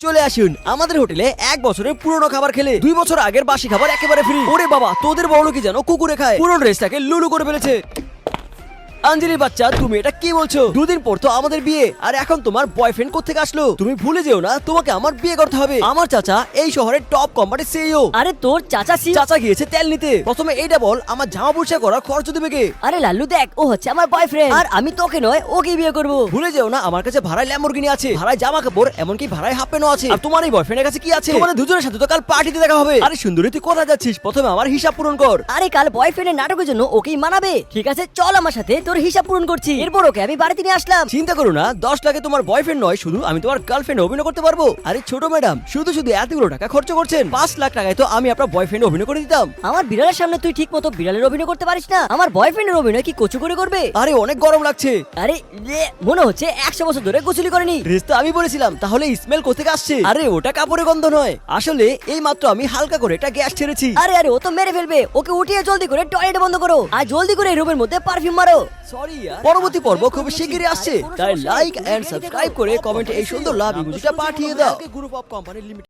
চলে আসুন আমাদের হোটেলে 1 বছরের পুরনো খাবার খেলে 2 বছর আগের বাসি খাবার একেবারে ফ্রি। ওরে বাবা, তোদের বড় কি যেন কুকুরে খায়, পুরো ড্রেসটাকে লুলু করে ফেলেছে। আঞ্জলির বাচ্চা, তুমি এটা কি বলছো? 2 দিন পর তো আমাদের বিয়ে, আর এখন তোমার বয়ফ্রেন্ড কোত্থেকে আসলো? তুমি ভুলে যেও না, তোমাকে আমার বিয়ে করতে হবে। আমার চাচা এই শহরের টপ কোম্পানির সিইও। আরে তোর চাচা চাচা গিয়েছে তেল নিতে। প্রথমে এইটা বল, আমার জামা পরিষ্কার করার খরচ দেবে কে? আরে লাল্লু দেখ, ও হচ্ছে আমার বয়ফ্রেন্ড, আর আমি তোকে নয় ওকে বিয়ে করব। ভুলে যেও না, আমার কাছে ভাড়ায় ল্যাম্বরগিনি আছে, ভাড়ায় জামা কাপড়, এমনকি ভাড়ায় হাফ প্যান্টও আছে। আর তোমার এই বয়ফ্রেন্ডের কাছে কি আছে? তোমাদের দুজনের সাথে তো কাল পার্টিতে দেখা হবে। আরে সুন্দরী, তুই কোথায় যাচ্ছিস? প্রথমে আমার হিসাব পূরণ কর। আরে কাল বয়ফ্রেন্ডের নাটকের জন্য ওকেই মানাবে। ঠিক আছে, চল আমার সাথে, তোর হিসাব পূরণ করছি। এরপর ওকে আমি বাড়িতে নিয়ে আসলাম। চিন্তা করো না, 10 লাখে তোমার বয়ফ্রেন্ড নয়, শুধু আমি তোমার গার্লফ্রেন্ড অভিনয় করতে পারবো। আরে ছোট ম্যাডাম, শুধু শুধু এতগুলো টাকা খরচ করছেন। 5 লাখ টাকায় তো আমি আপনার বয়ফ্রেন্ড অভিনয় করে দিতাম। আমার বিড়ালের সামনে তুই ঠিক মতো বিড়ালের অভিনয় করতে পারিস না, আমার বয়ফ্রেন্ডের অভিনয় কি কচু করে করবে? আরে অনেক গরম লাগছে। আরে মনে হচ্ছে 100 বছর ধরে গোসলি করেনি। ড্রেস তো আমি বলেছিলাম, তাহলে স্মেল কোথেকে আসছে? আরে ওটা কাপড়ের গন্ধ নয়, আসলে এই মাত্র আমি হালকা করে একটা গ্যাস ছেড়েছি। আরে আরে ও তো মেরে ফেলবে, ওকে উঠিয়ে জলদি করে টয়লেট বন্ধ করো, আর জলদি করে এই রুমের মধ্যে পারফিউম মারো। সরি, পরবর্তী পর্ব খুব শিগগিরই আসছে, তাই লাইক এন্ড সাবস্ক্রাইব করে কমেন্টে এই সুন্দর লাভ ইমোজিটা পাঠিয়ে দাও। Group of company limited.